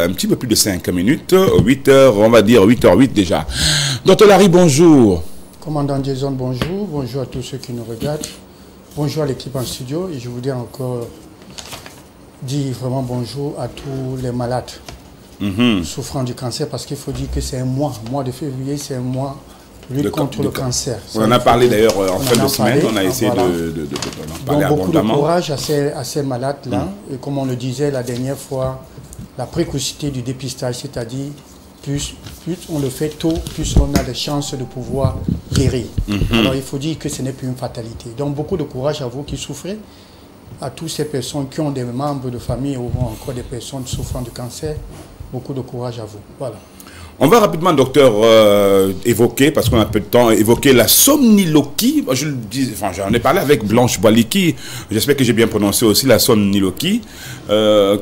un petit peu plus de 5 minutes, 8 heures, on va dire 8h08 déjà. Docteur Larry, bonjour. Commandant Jason, bonjour. Bonjour à tous ceux qui nous regardent. Bonjour à l'équipe en studio. Et je voudrais encore dire vraiment bonjour à tous les malades souffrant du cancer, parce qu'il faut dire que c'est un mois de février, c'est un mois lutte contre le cancer. On en a parlé d'ailleurs en fin de semaine, on a essayé d'en parler abondamment. Beaucoup de courage à ces malades-là. Et comme on le disait la dernière fois, la précocité du dépistage, c'est-à-dire plus on le fait tôt, plus on a des chances de pouvoir guérir. Alors il faut dire que ce n'est plus une fatalité. Donc beaucoup de courage à vous qui souffrez, à toutes ces personnes qui ont des membres de famille ou encore des personnes souffrant de cancer. Beaucoup de courage à vous. Voilà. On va rapidement, docteur, évoquer, parce qu'on a peu de temps, évoquer la somniloquie. J'en ai parlé avec Blanche Boiliki, j'espère que j'ai bien prononcé aussi la somniloquie,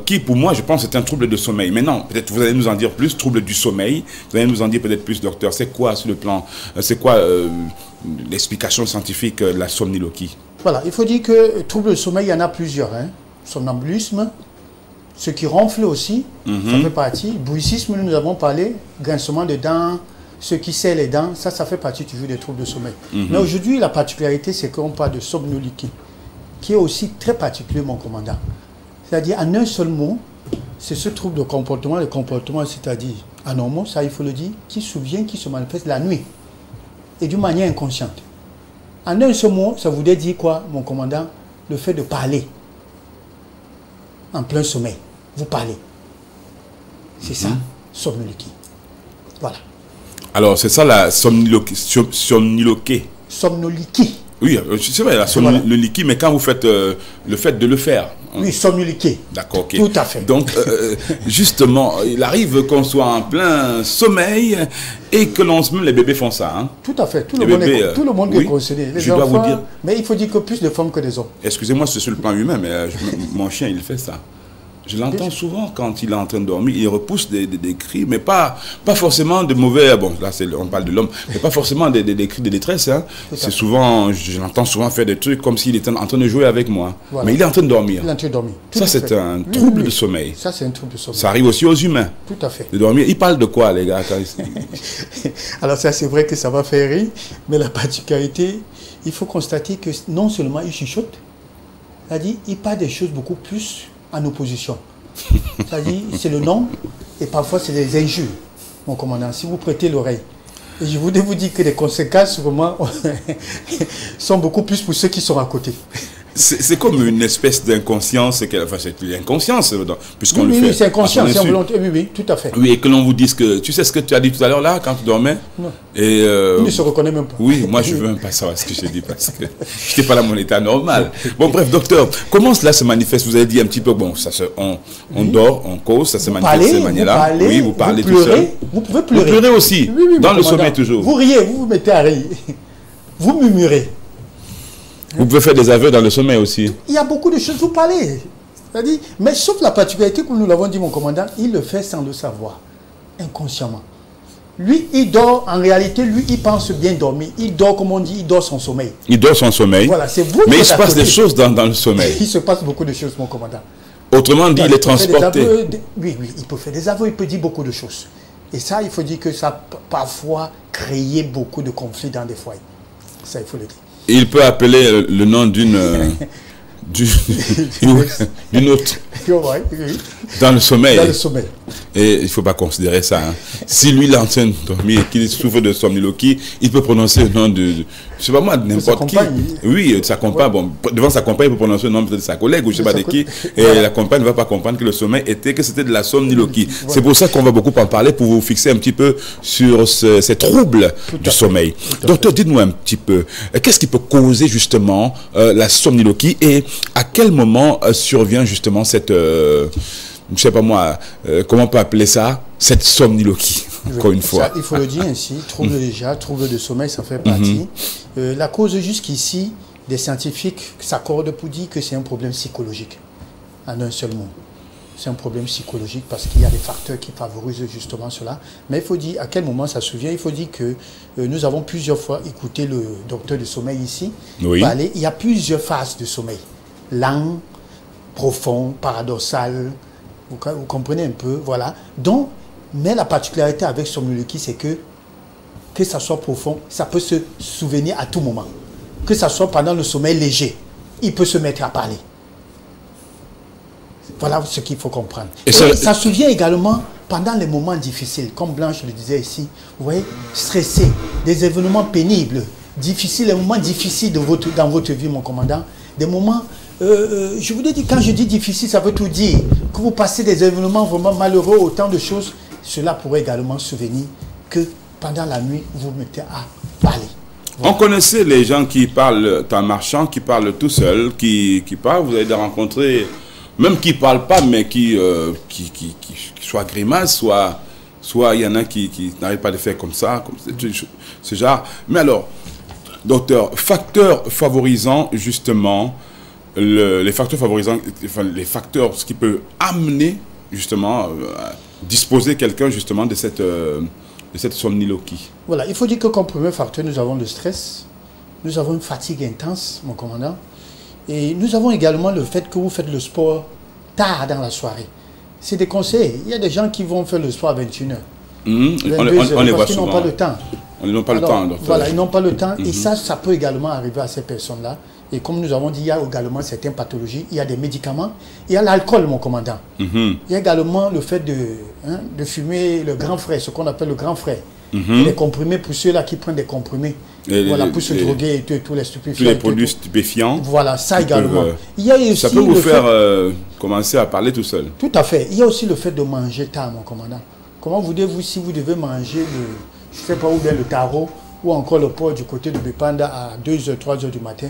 qui pour moi, je pense, est un trouble de sommeil. Mais non, peut-être vous allez nous en dire plus, trouble du sommeil. Vous allez nous en dire peut-être plus, docteur. C'est quoi sur le plan, c'est quoi l'explication scientifique de la somniloquie? Voilà, il faut dire que trouble de sommeil, il y en a plusieurs. Somnambulisme, ce qui ronfle aussi, ça fait partie. Bruxisme, nous avons parlé, grincement de dents, ce qui serre les dents, ça fait partie toujours des troubles de sommeil. Mais aujourd'hui, la particularité, c'est qu'on parle de somniloquie, qui est aussi très particulier, mon commandant. C'est-à-dire, en un seul mot, c'est ce trouble de comportement, le comportement, c'est-à-dire anormal, ça il faut le dire, qui se manifeste la nuit, et d'une manière inconsciente. En un seul mot, ça voudrait dire quoi, mon commandant? Le fait de parler en plein sommeil. Vous parlez. C'est ça, somniloquie. Voilà. Alors, c'est ça la somniloquie. Somniloquie. Oui, c'est vrai, la somniloquie, mais quand vous faites le fait de le faire. Oui, somniloquie. D'accord, ok. Tout à fait. Donc, justement, il arrive qu'on soit en plein sommeil et que même les bébés font ça. Hein. Tout à fait. Tout le monde est concédé. Les je enfants, dois vous dire. Mais il faut dire que plus de femmes que des hommes. Excusez-moi, c'est sur le plan humain, mais mon chien, il fait ça. Je l'entends souvent quand il est en train de dormir, il repousse des cris, mais pas forcément de mauvais, bon là on parle de l'homme, mais pas forcément des cris de détresse. Hein. C'est souvent, je l'entends souvent faire des trucs comme s'il était en train de jouer avec moi. Voilà. Mais il est en train de dormir. Il est en train de dormir. Ça c'est un trouble de sommeil. Ça c'est un trouble de sommeil. Ça arrive aussi aux humains. Tout à fait. De dormir. Il parle de quoi les gars Alors ça c'est vrai que ça va faire rire, mais la particularité, il faut constater que non seulement il chuchote, c'est-à-dire il parle des choses beaucoup plus en opposition. C'est-à-dire, c'est le nom et parfois c'est des injures, mon commandant, si vous prêtez l'oreille. Et je voudrais vous dire que les conséquences vraiment sont beaucoup plus pour ceux qui sont à côté. C'est comme une espèce d'inconscience, enfin c'est l'inconscience, puisqu'on le fait. Oui, c'est inconscient, c'est involontaire, oui, tout à fait. Oui, et que l'on vous dise que, tu sais ce que tu as dit tout à l'heure là, quand tu dormais? Non. Et il ne se reconnaît même pas. Oui, moi je veux même pas savoir ce que j'ai dit, parce que je n'étais pas dans mon état normal. Bon bref, docteur, comment cela se manifeste? Vous avez dit un petit peu, bon, on dort, on cause, ça se manifeste de cette manière-là. Oui, vous parlez tout seul. Vous pouvez pleurer. Vous pleurez aussi, dans le sommeil toujours. Vous riez, vous vous mettez à rire. Vous murmurez. Vous pouvez faire des aveux dans le sommeil aussi. Il y a beaucoup de choses, vous parlez. C'est-à-dire, mais sauf la particularité, comme nous l'avons dit, mon commandant, il le fait sans le savoir, inconsciemment. Lui, il dort, en réalité, lui, il pense bien dormir. Il dort, comme on dit, il dort son sommeil. Il dort son sommeil. Voilà, c'est vous. Mais il se passe des choses dans le sommeil. Il se passe beaucoup de choses, mon commandant. Autrement dit, il est transporté. Oui, il peut faire des aveux, il peut dire beaucoup de choses. Et ça, il faut dire que ça a parfois créé beaucoup de conflits dans des foyers. Ça, il faut le dire. Il peut appeler le nom d'une autre dans le sommeil. Dans le sommeil. Et il ne faut pas considérer ça. Hein. Si lui, il est en train de dormir et qu'il souffre de somniloquie, il peut prononcer le nom de je sais pas moi, n'importe qui. Oui, sa compagne. Bon, devant sa compagne, il peut prononcer le nom de sa collègue ou je ne sais pas de qui. Et la compagne ne va pas comprendre que le sommeil que c'était de la somniloquie. Voilà. C'est pour ça qu'on va beaucoup en parler, pour vous fixer un petit peu sur ces troubles du sommeil. Docteur, dites-nous un petit peu, qu'est-ce qui peut causer justement la somniloquie et à quel moment survient justement cette, je ne sais pas moi, comment on peut appeler ça, cette somniloquie, encore une fois. Ça, il faut le dire ainsi, trouble déjà, trouble de sommeil, ça fait partie. La cause jusqu'ici, des scientifiques s'accordent pour dire que c'est un problème psychologique, en un seul mot. C'est un problème psychologique parce qu'il y a des facteurs qui favorisent justement cela. Mais il faut dire à quel moment ça survient. Il faut dire que nous avons plusieurs fois écouté le docteur du sommeil ici parler. Il y a plusieurs phases de sommeil. Lent, profond, paradoxal, Vous comprenez un peu, voilà. Donc, mais la particularité avec somnoleki, c'est que ça soit profond, ça peut se souvenir à tout moment. Que ça soit pendant le sommeil léger, il peut se mettre à parler. Voilà ce qu'il faut comprendre. Et ça se souvient également pendant les moments difficiles, comme Blanche le disait ici, vous voyez, stressé, des événements pénibles, difficiles, les moments difficiles dans votre vie, mon commandant, des moments, je vous l'ai dit, quand je dis difficile, ça veut tout dire, que vous passez des événements vraiment malheureux, autant de choses, cela pourrait également souvenir que pendant la nuit, vous vous mettez à parler. Voilà. On connaissait les gens qui parlent en marchant, qui parlent tout seuls, qui parlent, vous avez rencontré... Même qui ne parlent pas, mais qui soit grimace, soit il y en a qui n'arrivent pas à le faire comme ça, comme ce genre. Mais alors, docteur, facteurs favorisant justement, les facteurs favorisant, enfin, les facteurs, ce qui peut amener justement à disposer quelqu'un justement de cette somniloquie. Voilà, il faut dire que comme premier facteur, nous avons le stress, nous avons une fatigue intense, mon commandant. Et nous avons également le fait que vous faites le sport tard dans la soirée. C'est des conseils. Il y a des gens qui vont faire le sport à 21h. On les voit souvent. Parce qu'ils n'ont pas le temps. Ils n'ont pas le temps, docteur. Voilà, ils n'ont pas le temps. Et ça peut également arriver à ces personnes-là. Et comme nous avons dit, il y a également certaines pathologies. Il y a des médicaments. Il y a l'alcool, mon commandant. Il y a également le fait de fumer le grand frais, ce qu'on appelle le grand frais. Les comprimés pour ceux-là qui prennent des comprimés. Voilà, pour se droguer et tous les stupéfiants. Tous les produits stupéfiants. Voilà, ça également. Il y a aussi ça peut vous faire commencer à parler tout seul. Tout à fait. Il y a aussi le fait de manger tard, mon commandant. Comment voulez-vous, si vous devez manger je ne sais pas où bien le taro, ou encore le porc du côté de Bepanda à 2h, 3h du matin,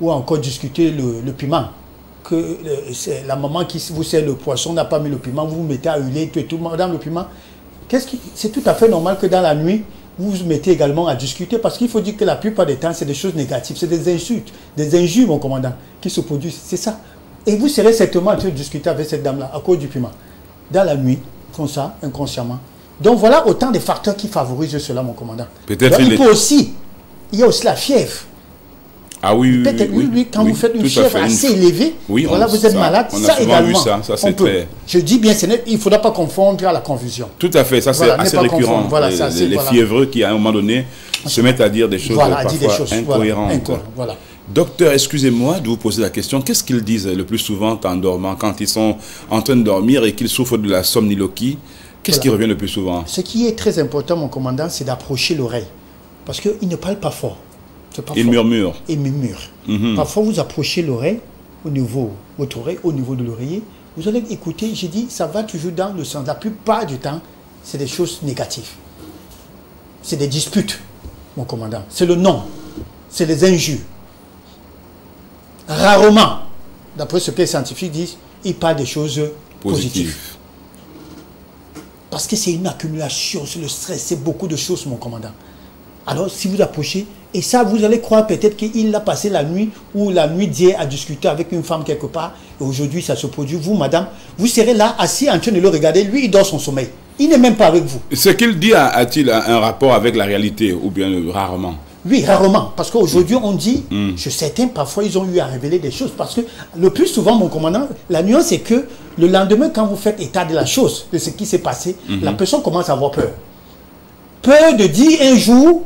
ou encore discuter le piment. Que c'est la maman qui vous sert le poisson n'a pas mis le piment, vous vous mettez à huiler tout dans le piment. C'est tout à fait normal que dans la nuit, vous vous mettez également à discuter, parce qu'il faut dire que la plupart des temps, c'est des choses négatives, c'est des insultes, des injures, mon commandant, qui se produisent, c'est ça. Et vous serez certainement en train de discuter avec cette dame-là, à cause du piment, dans la nuit, comme ça, inconsciemment. Donc voilà autant de facteurs qui favorisent cela, mon commandant. Peut-être il y a aussi la fièvre. Ah oui, peut-être quand vous faites une fièvre assez élevée, voilà, vous êtes malade, ça également. Ça c'est très... Je dis bien, il ne faudra pas confondre à la confusion. Tout à fait, ça c'est assez récurrent. Voilà, les fiévreux qui, à un moment donné, se mettent à dire des choses parfois incohérentes. Voilà. Docteur, excusez-moi de vous poser la question. Qu'est-ce qu'ils disent le plus souvent en dormant, quand ils sont en train de dormir et qu'ils souffrent de la somniloquie? Qu'est-ce qui revient le plus souvent? Ce qui est très important, mon commandant, c'est d'approcher l'oreille. Parce qu'ils ne parlent pas fort. Ils murmurent. Ils murmurent. Parfois, vous approchez l'oreille, au niveau de l'oreiller. Vous allez écouter, j'ai dit, ça va toujours dans le sens. La plupart du temps, c'est des choses négatives. C'est des disputes, mon commandant. C'est le nom. C'est les injures. Rarement, d'après ce que les scientifiques disent, ils parlent des choses positives. Parce que c'est une accumulation, c'est le stress, c'est beaucoup de choses, mon commandant. Alors, si vous approchez, et ça, vous allez croire peut-être qu'il a passé la nuit ou la nuit d'hier à discuter avec une femme quelque part, et aujourd'hui, ça se produit. Vous, madame, vous serez là, assis en train de le regarder. Lui, il dort son sommeil. Il n'est même pas avec vous. Ce qu'il dit a-t-il un rapport avec la réalité, ou bien rarement? Oui, rarement. Parce qu'aujourd'hui, on dit, chez certains, parfois, ils ont eu à révéler des choses. Parce que le plus souvent, mon commandant, la nuance, c'est que le lendemain, quand vous faites état de la chose, de ce qui s'est passé, la personne commence à avoir peur. Peur de dire un jour,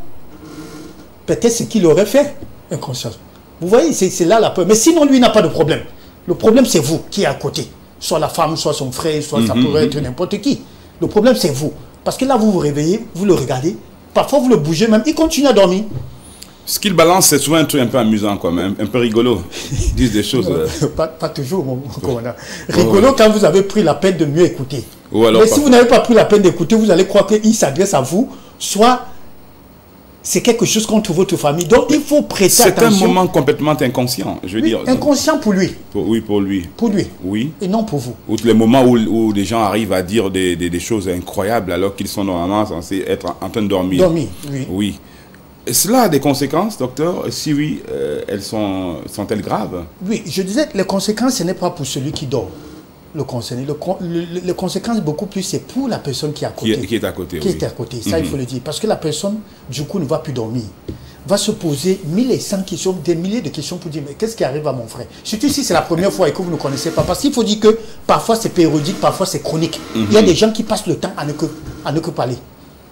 peut-être ce qu'il aurait fait, inconsciemment. Vous voyez, c'est là la peur. Mais sinon, lui, il n'a pas de problème. Le problème, c'est vous qui est à côté. Soit la femme, soit son frère, soit ça pourrait être n'importe qui. Le problème, c'est vous. Parce que là, vous vous réveillez, vous le regardez. Parfois, vous le bougez même. Il continue à dormir. Ce qu'il balance, c'est souvent un truc un peu amusant, quoi, un peu rigolo. Ils disent des choses... pas toujours, mon commandant. Rigolo quand vous avez pris la peine de mieux écouter. Mais si vous n'avez pas pris la peine d'écouter, vous allez croire qu'il s'adresse à vous. Soit c'est quelque chose contre votre famille. Donc, il faut prêter attention. C'est un moment complètement inconscient, je veux dire. Inconscient pour lui. Oui, pour lui. Pour lui. Oui. Et non pour vous. Ou les moments où des gens arrivent à dire des choses incroyables alors qu'ils sont normalement censés être en train de dormir. Dormir, oui. Oui. Cela a des conséquences, docteur? Si oui, elles sont-elles graves? Oui, je disais que les conséquences, ce n'est pas pour celui qui dort. Le concerné. Les conséquences, beaucoup plus, c'est pour la personne qui est à côté. Qui est à côté, Qui est à côté. Ça, il faut le dire. Parce que la personne, du coup, ne va plus dormir. va se poser 1100 questions, des milliers de questions pour dire mais qu'est-ce qui arrive à mon frère? Surtout si c'est la première fois et que vous ne connaissez pas. Parce qu'il faut dire que parfois c'est périodique, parfois c'est chronique. Il y a des gens qui passent le temps à ne que parler.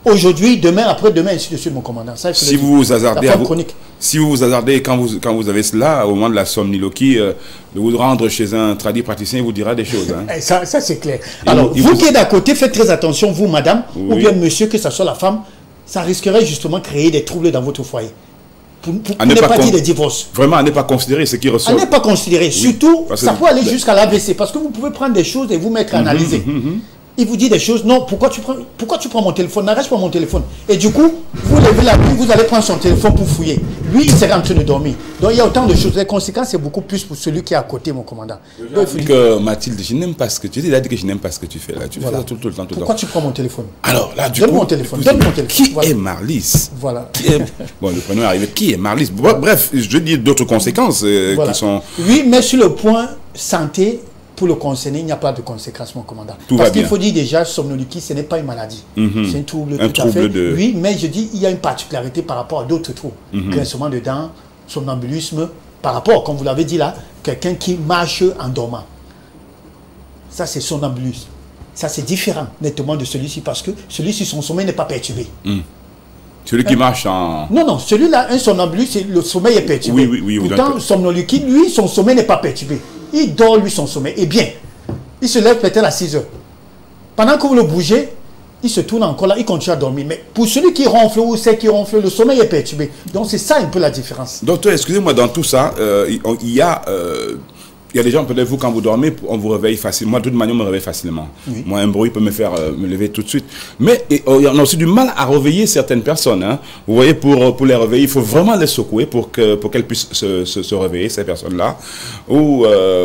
Aujourd'hui, demain, après-demain, ainsi de suite, mon commandant. Ça, si vous vous hasardez, quand vous avez cela, au moment de la somniloquie, de vous rendre chez un tradit praticien, il vous dira des choses. Hein. Ça c'est clair. Alors, vous qui êtes d'à côté, faites très attention, vous, madame, ou bien monsieur, que ce soit la femme, ça risquerait justement de créer des troubles dans votre foyer. Pour ne pas dire des divorces. Vraiment, à ne pas considérer ce qui ressort. À ne pas considérer. Oui. Surtout, ça peut aller jusqu'à l'AVC, parce que vous pouvez prendre des choses et vous mettre à analyser. Il vous dit des choses, non, pourquoi tu prends mon téléphone, n'arrête pas mon téléphone. Et du coup, vous levez la nuit, vous allez prendre son téléphone pour fouiller. Lui, il serait en train de dormir. Donc il y a autant de choses. Les conséquences, c'est beaucoup plus pour celui qui est à côté, mon commandant. Donc, il dit que Mathilde, je n'aime pas ce que tu dis. Il a dit que je n'aime pas ce que tu fais là. Tu fais ça tout le temps. Pourquoi tu prends mon téléphone? Alors là, donne mon téléphone. Qui est Marlis? Voilà. Bon, le prénom est arrivé. Qui est Marlis? Bref, je dis d'autres conséquences qui sont... Oui, mais sur le point santé, pour le concerné, il n'y a pas de conséquences, mon commandant. Parce qu'il faut dire déjà, somnoliquie, ce n'est pas une maladie. C'est un trouble tout à fait. Oui, mais je dis, il y a une particularité par rapport à d'autres troubles. Grincement de dents, somnambulisme, par rapport, comme vous l'avez dit là, quelqu'un qui marche en dormant. Ça, c'est somnambulisme. Ça, c'est différent nettement de celui-ci, parce que celui-ci, son sommeil n'est pas perturbé. Celui qui marche en... Non, celui-là, un somnambuliste, le sommeil est perturbé. Oui. Pourtant, somnoliquie, lui, son sommeil n'est pas perturbé. Il dort, lui, son sommeil. Et bien, il se lève peut-être à 6 heures. Pendant que vous le bougez, il se tourne encore là, il continue à dormir. Mais pour celui qui ronfle ou celle qui ronfle, le sommeil est perturbé. Donc, c'est ça un peu la différence. Docteur, excusez-moi, dans tout ça, il y a des gens, peut-être vous, quand vous dormez, on vous réveille facilement. Moi, de toute manière, on me réveille facilement. Oui. Moi, un bruit peut me faire me lever tout de suite. Mais on a aussi du mal à réveiller certaines personnes. Hein. Vous voyez, pour les réveiller, il faut vraiment les secouer pour qu'elles puissent se réveiller, ces personnes-là. Ou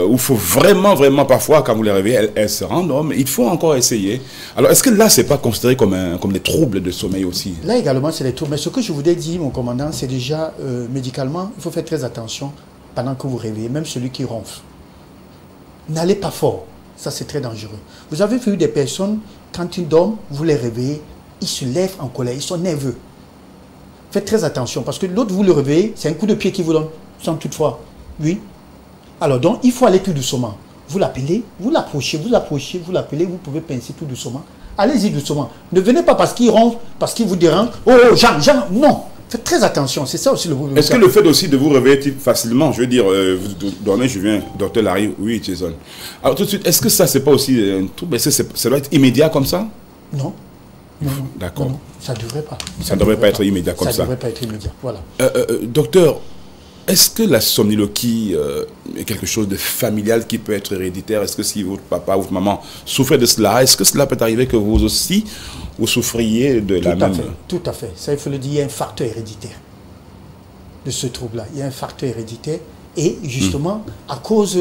il faut vraiment, parfois, quand vous les réveillez, elles se rendorment. Il faut encore essayer. Alors, est-ce que là, c'est pas considéré comme des troubles de sommeil aussi? Là, également, c'est des troubles. Mais ce que je voulais dire, mon commandant, c'est déjà, médicalement, il faut faire très attention pendant que vous réveillez, même celui qui ronfle. N'allez pas fort, ça c'est très dangereux. Vous avez vu des personnes, quand ils dorment, vous les réveillez, ils se lèvent en colère, ils sont nerveux. Faites très attention, parce que l'autre, vous le réveillez, c'est un coup de pied qu'il vous donne, sans toutefois. Oui. Alors donc, il faut aller tout doucement. Vous l'appelez, vous l'approchez, vous l'appelez, vous pouvez pincer tout doucement. Allez-y doucement. Ne venez pas parce qu'il ronfle, parce qu'il vous dérange. Oh, Jean, non. Faites très attention, c'est ça aussi le problème. Est-ce que le fait aussi de vous réveiller facilement, je veux dire, vous dormez, je viens, docteur Larry, oui, Jason. Alors tout de suite, est-ce que ça, c'est pas aussi un trouble? Est-ce que ça doit être immédiat comme ça? Non. D'accord. Ça ne devrait pas. Ça ne devrait pas être immédiat comme ça. Ça ne devrait pas être immédiat, voilà. Docteur, est-ce que la somniloquie est quelque chose de familial qui peut être héréditaire? Est-ce que si votre papa ou votre maman souffrait de cela, est-ce que cela peut arriver que vous aussi, vous souffriez de la même... Tout à fait. Ça, il faut le dire, il y a un facteur héréditaire de ce trouble-là. Il y a un facteur héréditaire et justement, à cause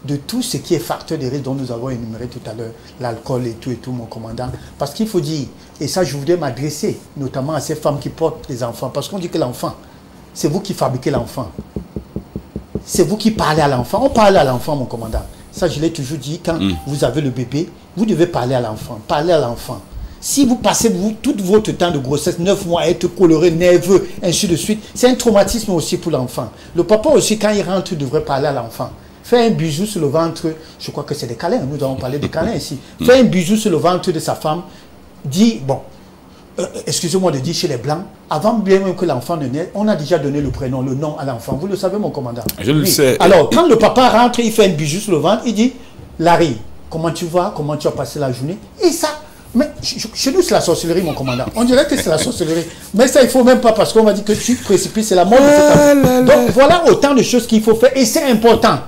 de tout ce qui est facteur de risque dont nous avons énuméré tout à l'heure, l'alcool et tout, mon commandant. Parce qu'il faut dire, et ça je voudrais m'adresser notamment à ces femmes qui portent les enfants, parce qu'on dit que l'enfant, c'est vous qui fabriquez l'enfant. C'est vous qui parlez à l'enfant. On parle à l'enfant, mon commandant. Ça, je l'ai toujours dit, quand vous avez le bébé, vous devez parler à l'enfant. Parler à l'enfant. Si vous passez tout votre temps de grossesse, 9 mois, à être coloré, nerveux, ainsi de suite, c'est un traumatisme aussi pour l'enfant. Le papa aussi, quand il rentre, devrait parler à l'enfant. Faire un bisou sur le ventre, je crois que c'est des câlins, nous avons parlé de câlins ici. Faire un bisou sur le ventre de sa femme, dit, bon, excusez-moi de dire chez les Blancs, avant bien même que l'enfant ne naisse, on a déjà donné le prénom, le nom à l'enfant. Vous le savez, mon commandant? Je le sais. Alors, quand le papa rentre, il fait un bisou sur le ventre, il dit, Larry, comment tu vas? Comment tu as passé la journée? Et ça, mais chez nous, c'est la sorcellerie, mon commandant. On dirait que c'est la sorcellerie. Mais ça, il ne faut même pas, parce qu'on va dire que tu précipites, c'est la mort de cet enfant. Donc, voilà autant de choses qu'il faut faire, et c'est important.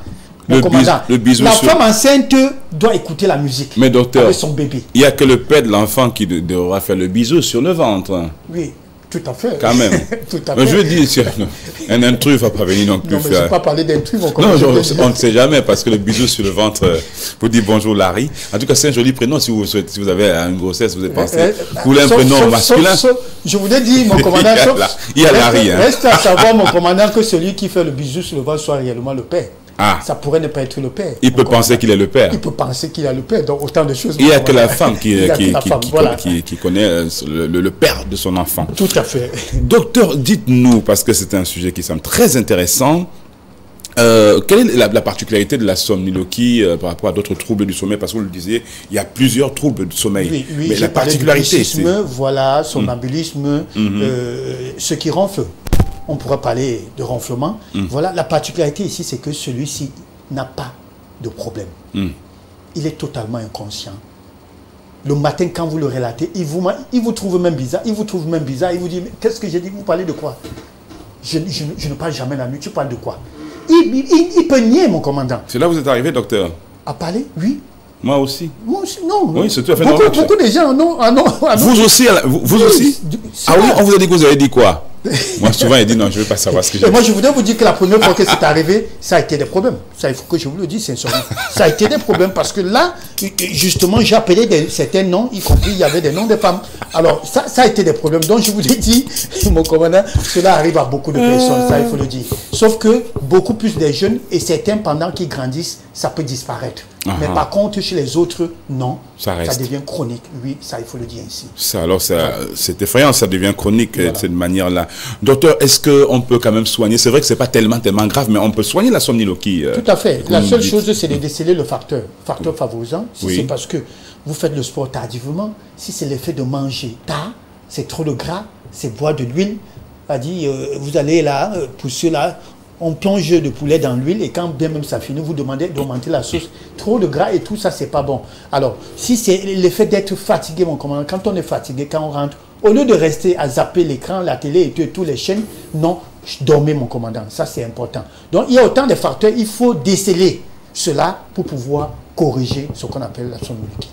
Mon commandant, la femme enceinte doit écouter la musique. Mais docteur, avec son bébé. Il n'y a que le père de l'enfant qui devra faire le bisou sur le ventre. Oui, tout à fait. Quand même. Tout à fait. Mais je veux dire, un intrus ne va pas venir non plus non, mais faire. Je ne vais pas parler d'intrus, mon commandant. Non, on ne sait jamais, parce que le bisou sur le ventre, vous dites bonjour Larry. En tout cas, c'est un joli prénom si vous souhaitez, si vous avez une grossesse, vous avez pensé. Vous voulez un prénom masculin. Je vous ai dit, mon commandant, il y a Larry. Reste à savoir, mon commandant, que celui qui fait le bisou sur le ventre soit réellement le père. Ça pourrait ne pas être le père. Il peut penser qu'il est le père. Il peut penser qu'il est le père. Donc autant de choses. Il n'y a que la femme qui connaît le père de son enfant. Tout à fait. Docteur, dites-nous, parce que c'est un sujet qui semble très intéressant, quelle est la particularité de la somniloquie par rapport à d'autres troubles du sommeil? Parce que vous le disiez, il y a plusieurs troubles du sommeil. Oui, mais la particularité, c'est... Voilà, somnambulisme, ce qui ronfle. On pourrait parler de ronflement. Voilà, la particularité ici, c'est que celui-ci n'a pas de problème. Il est totalement inconscient. Le matin, quand vous le relatez, il vous trouve même bizarre. Il vous trouve même bizarre. Il vous dit, qu'est-ce que j'ai dit? Vous parlez de quoi? Je ne parle jamais la nuit. Tu parles de quoi? Il peut nier, mon commandant. C'est là où vous êtes arrivé, docteur? À parler? Oui. Moi aussi. Moi aussi, non. Oui, c'est tout à fait normal. Beaucoup de gens, non. Vous aussi? Vous aussi? Ah oui, on vous a dit que vous avez dit quoi? Moi, souvent, il dit non, je ne veux pas savoir ce que j'ai dit. Moi, je voudrais vous dire que la première fois que c'est arrivé, ça a été des problèmes. Ça, il faut que je vous le dise sincèrement. Ça a été des problèmes parce que là, justement, j'ai appelé certains noms, y compris, il y avait des noms de femmes. Alors, ça a été des problèmes. Donc, je vous ai dit, mon commandant, cela arrive à beaucoup de personnes, ça, il faut le dire. Sauf que beaucoup plus des jeunes et certains, pendant qu'ils grandissent, ça peut disparaître. Mais par contre, chez les autres, non. Ça devient chronique. Oui, ça, il faut le dire ici. Alors, c'est effrayant, ça devient chronique de cette manière-là. Docteur, est-ce qu'on peut quand même soigner? C'est vrai que ce n'est pas tellement grave, mais on peut soigner la somniloquie. Tout à fait. La seule chose, c'est de déceler le facteur favorisant. Si c'est parce que vous faites le sport tardivement, si c'est l'effet de manger tard, c'est trop de gras, c'est boire de l'huile. Vous allez là, pousser là, on plonge de poulet dans l'huile et quand bien même ça finit, vous demandez d'augmenter la sauce. Trop de gras et tout ça, c'est pas bon. Alors, si c'est l'effet d'être fatigué, mon commandant, quand on est fatigué, quand on rentre, au lieu de rester à zapper l'écran, la télé et toutes les chaînes, non, dormez, mon commandant. Ça, c'est important. Donc, il y a autant de facteurs. Il faut déceler cela pour pouvoir corriger ce qu'on appelle la somniloquie.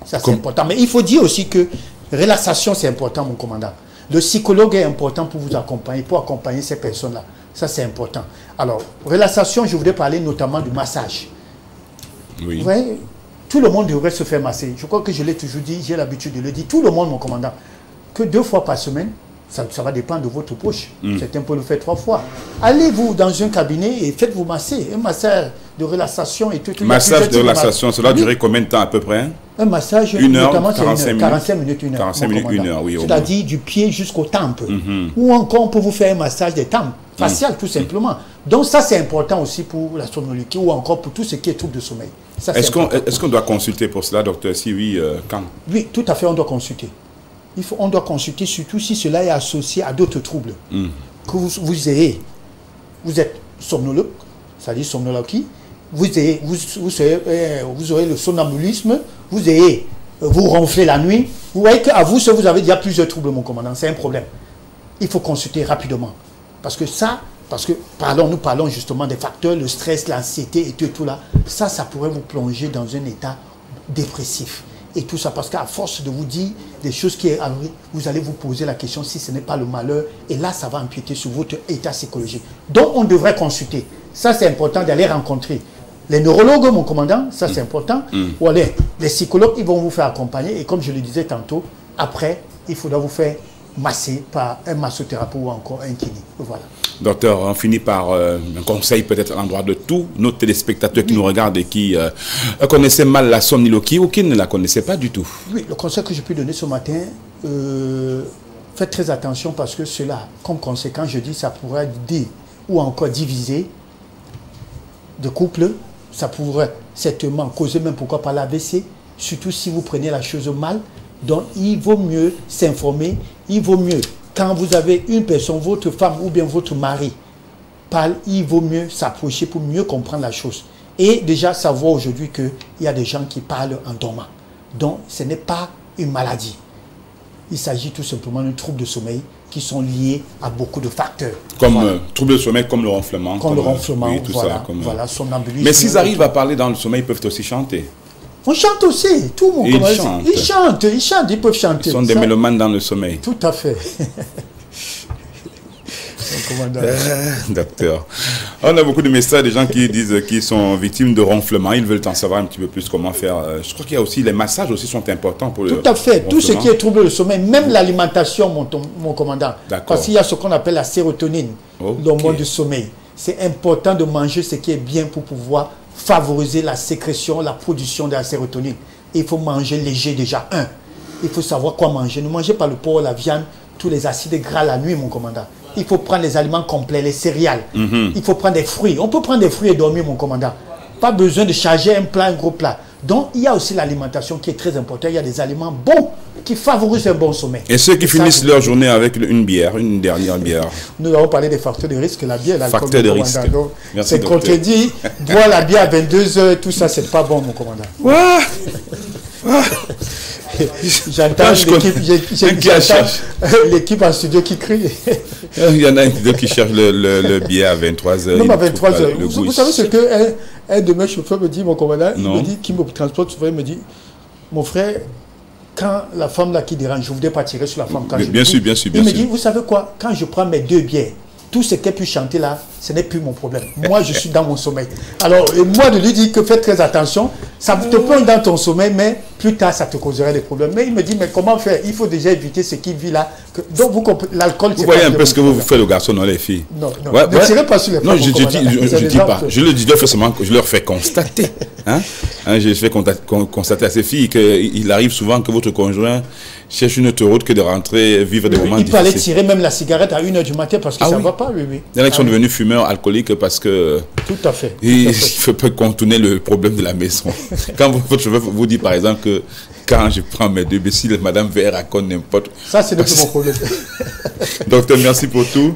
Ça, c'est important. Mais il faut dire aussi que relaxation, c'est important, mon commandant. Le psychologue est important pour vous accompagner, pour accompagner ces personnes-là. Ça, c'est important. Alors, relaxation, je voudrais parler notamment du massage. Oui. Vous voyez, tout le monde devrait se faire masser. Je crois que je l'ai toujours dit, j'ai l'habitude de le dire. Tout le monde, mon commandant, que 2 fois par semaine, ça va dépendre de votre poche. Certains peuvent le faire 3 fois. Allez-vous dans un cabinet et faites-vous masser. Un massage de relaxation et tout. Massage de relaxation, cela durer combien de temps à peu près? Un massage, 1 heure, notamment, 45 minutes. 45 minutes, 1 heure. 45 minutes, 1 heure, oui. C'est-à-dire du pied jusqu'aux tempes. Ou encore, on peut vous faire un massage des tempes, facial tout simplement. Donc ça, c'est important aussi pour la somniloquie ou encore pour tout ce qui est trouble de sommeil. Est-ce qu'on doit consulter pour cela, docteur? Si oui, quand? Oui, tout à fait, on doit consulter. On doit consulter surtout si cela est associé à d'autres troubles. Que vous êtes somnologue, c'est-à-dire somnologie, vous aurez le somnambulisme, vous ronflez la nuit. Vous voyez qu'à vous, vous avez déjà plusieurs troubles, mon commandant. C'est un problème. Il faut consulter rapidement. Parce que nous parlons justement des facteurs, le stress, l'anxiété et tout là. Ça pourrait vous plonger dans un état dépressif. Et tout ça, parce qu'à force de vous dire des choses qui arrivent, vous allez vous poser la question si ce n'est pas le malheur. Et là, ça va empiéter sur votre état psychologique. Donc, on devrait consulter. Ça, c'est important d'aller rencontrer les neurologues, mon commandant. Ça, c'est important. Ou allez, les psychologues, ils vont vous faire accompagner. Et comme je le disais tantôt, après, il faudra vous faire masser par un massothérapeute ou encore un kiné. Voilà. Docteur, on finit par un conseil peut-être à l'endroit de tous nos téléspectateurs qui nous regardent et qui connaissaient mal la somniloquie ou qui ne la connaissaient pas du tout. Oui, le conseil que je peux donner ce matin, faites très attention parce que cela, comme conséquence, je dis, ça pourrait ou encore diviser de couple, ça pourrait certainement causer même pourquoi pas l'AVC, surtout si vous prenez la chose mal. Donc, il vaut mieux s'informer, il vaut mieux, quand vous avez une personne, votre femme ou bien votre mari parle, il vaut mieux s'approcher pour mieux comprendre la chose. Et déjà savoir aujourd'hui qu'il y a des gens qui parlent en dormant. Donc, ce n'est pas une maladie. Il s'agit tout simplement d'un trouble de sommeil qui sont liés à beaucoup de facteurs. Comme trouble de sommeil, comme le ronflement. Comme le ronflement, oui, tout voilà, ça, voilà, somnambulisme. Mais s'ils arrivent à parler dans le sommeil, ils peuvent aussi chanter. On chante aussi, tout le monde. Ils chantent, ils peuvent chanter. Ils sont des mélomanes dans le sommeil. Tout à fait. Docteur, on a beaucoup de messages des gens qui disent qu'ils sont victimes de ronflement. Ils veulent en savoir un petit peu plus comment faire. Je crois qu'il y a aussi les massages aussi sont importants pour le Tout à fait. Tout ce qui est trouble du sommeil, même l'alimentation, mon commandant. Parce qu'il y a ce qu'on appelle la sérotonine, l'hormone du sommeil. c'est important de manger ce qui est bien pour pouvoir favoriser la sécrétion, la production de la sérotonine. Il faut manger léger déjà. Il faut savoir quoi manger. Ne mangez pas le porc, la viande, tous les acides gras la nuit, mon commandant. Il faut prendre les aliments complets, les céréales. Il faut prendre des fruits. On peut prendre des fruits et dormir, mon commandant. Pas besoin de charger un plat, un gros plat. Donc, il y a aussi l'alimentation qui est très importante. Il y a des aliments bons qui favorisent un bon sommeil. Et ceux qui finissent leur journée avec une bière, une dernière bière. Nous avons parlé des facteurs de risque, la bière, l'alcool. Facteurs de risque. C'est contredit. Boire la bière à 22 h, tout ça, c'est pas bon, mon commandant. J'entends l'équipe en studio qui crie. Il y en a un qui cherche le billet à 23 h. Non, à 23 h. Vous savez ce que un de mes chauffeurs me dit, mon commandant, il me dit, qui me transporte souvent, il me dit, mon frère, quand la femme là qui dérange, je ne voudrais pas tirer sur la femme. Quand bien sûr. Il me dit, vous savez quoi, quand je prends mes 2 bières, tout ce qu'elle peut chanter là, ce n'est plus mon problème. Moi, je suis dans mon sommeil. Alors, moi, de lui dire que fais très attention, ça te plonge dans ton sommeil, mais plus tard, ça te causerait des problèmes. Mais il me dit, mais comment faire? Il faut déjà éviter ce qu'il vit là. Donc, vous comprenez, l'alcool, c'est vous voyez un peu ce que vous faites aux garçons, non, les filles? Non. Ne tirez pas sur les femmes. Non, je ne dis pas. Je leur fais constater. Je fais constater à ces filles qu'il arrive souvent que votre conjoint cherche une autoroute que de rentrer, vivre des moments difficiles. Il peut aller tirer même la cigarette à 1 h du matin parce que ça ne va pas, oui. Il y en a qui sont devenus fumeurs alcooliques parce que... Tout à fait. Il faut pas contourner le problème de la maison. Quand votre chauffeur vous dit par exemple que quand je prends mes 2 si madame veut raconter n'importe... Ça, c'est mon problème. Docteur, merci pour tout.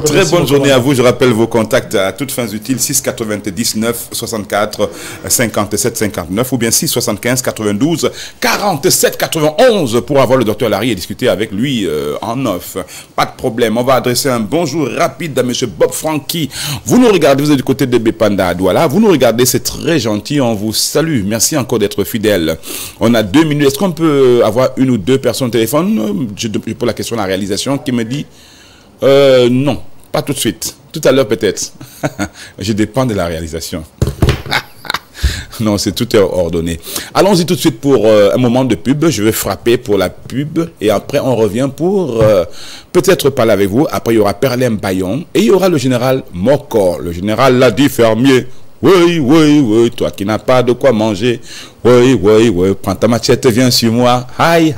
Très bonne journée à vous. Je rappelle vos contacts à toutes fins utiles, 6 99 64 57 59 ou bien 6 75 92 47 91 pour avoir le docteur Larry et discuter avec lui en off. Pas de problème. On va adresser un bonjour rapide à M. Bob Franky. Vous nous regardez, vous êtes du côté de Bepanda à Douala. Vous nous regardez, c'est très gentil. On vous salue. Merci encore d'être fidèle. On a 2 minutes. Est-ce qu'on peut avoir 1 ou 2 personnes au téléphone? Je pose la question à la réalisation qui me dit non, pas tout de suite. Tout à l'heure peut-être. Je dépends de la réalisation. Non, c'est tout est ordonné. Allons-y tout de suite pour un moment de pub. Je vais frapper pour la pub et après on revient pour peut-être parler avec vous. Après il y aura Perlin Bayon et il y aura le général Mokor. Le général l'a dit fermier. Oui, toi qui n'as pas de quoi manger. Oui, prends ta machette, viens sur moi. Aïe.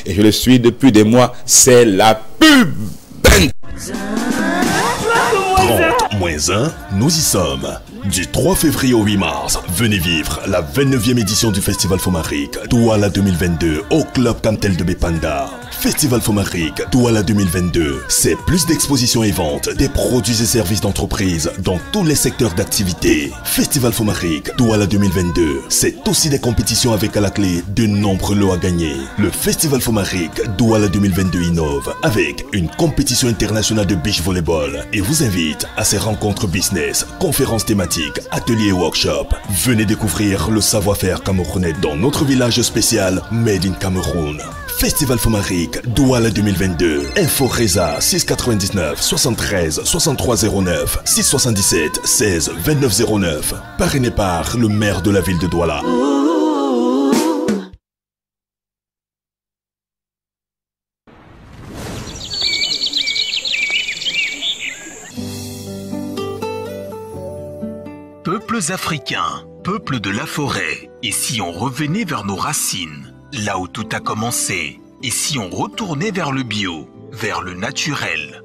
Et je le suis depuis des mois. C'est la pub. 30-1, nous y sommes. Du 3 février au 8 mars, venez vivre la 29e édition du Festival Fomaric Douala 2022 au Club Cantel de Bepanda. Festival Fomaric Douala 2022, c'est plus d'expositions et ventes des produits et services d'entreprise dans tous les secteurs d'activité. Festival Fomaric Douala 2022, c'est aussi des compétitions avec à la clé de nombreux lots à gagner. Le Festival Fomaric Douala 2022 innove avec une compétition internationale de beach volleyball et vous invite à ces rencontres business, conférences thématiques, ateliers et workshops. Venez découvrir le savoir-faire camerounais dans notre village spécial Made in Cameroun. Festival Fomaric Douala 2022. Info Reza 699 73 6309 677 16 2909. Parrainé par le maire de la ville de Douala. Peuples africains, peuples de la forêt, et si on revenait vers nos racines, là où tout a commencé, et si on retournait vers le bio, vers le naturel?